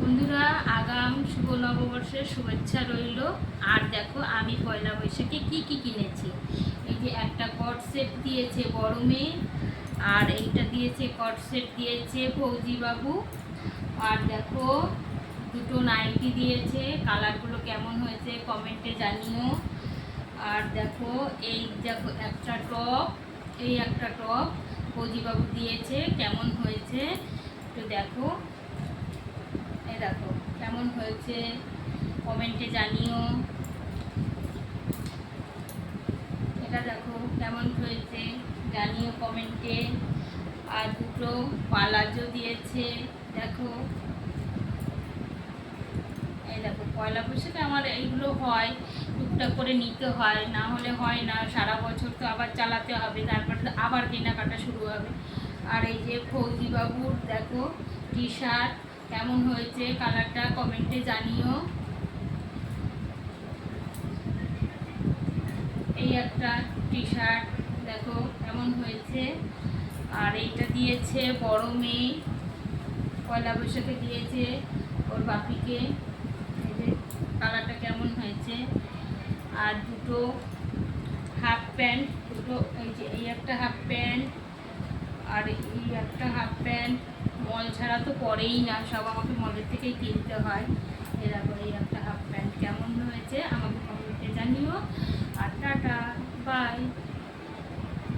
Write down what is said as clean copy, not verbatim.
বন্ধুরা, আগাম শুভ নববর্ষের শুভেচ্ছা রইল। আর দেখো আমি পয়লা বৈশাখে কি কি কিনেছি। এই যে একটা কট সেট দিয়েছে বড় মেয়ে, আর এইটা দিয়েছে কট সেট দিয়েছে ফৌজি বাবু। আর দেখো দুটো নাইটি দিয়েছে, কালারগুলো কেমন হয়েছে কমেন্টে জানিও। আর দেখো দেখো একটা টপ, এই একটা টপ ফৌজি বাবু দিয়েছে, কেমন হয়েছে তো দেখো। দেখো কেমন হয়েছে কমেন্টে জানিও। এটা দেখো কেমন হয়েছে জানিও কমেন্টে। আর দুটো পালাজো দিয়েছে দেখো। এই দেখো পয়লা বৈশাখে আমার এইগুলো হয়, টুকটাক করে নিতে হয়, না হলে হয় না। সারা বছর তো আবার চালাতে হবে, তারপরে আবার কেনাকাটা শুরু হবে। আর এই যে ফৌজি বাবুর দেখো টি শার্ট, কেমন হয়েছে কালারটা কমেন্টে জানিও। এই একটা টি শার্ট দেখো কেমন হয়েছে। আর এইটা দিয়েছে বড় মেয়ে, পয়লা বৈশাখে দিয়েছে ওর বাপিকে। এই যে কালারটা কেমন হয়েছে। আর দুটো হাফ প্যান্ট, দুটো এই যে এই একটা হাফ প্যান্ট আর এই একটা হাফ প্যান্ট। মল ছাড়া তো পরেই না, সব আমাকে মলের থেকেই কিনতে হয়। এরকম এই একটা হাফ প্যান্ট কেমন হয়েছে আমাকে কমেন্টে জানিও। আর টাটা, বাই।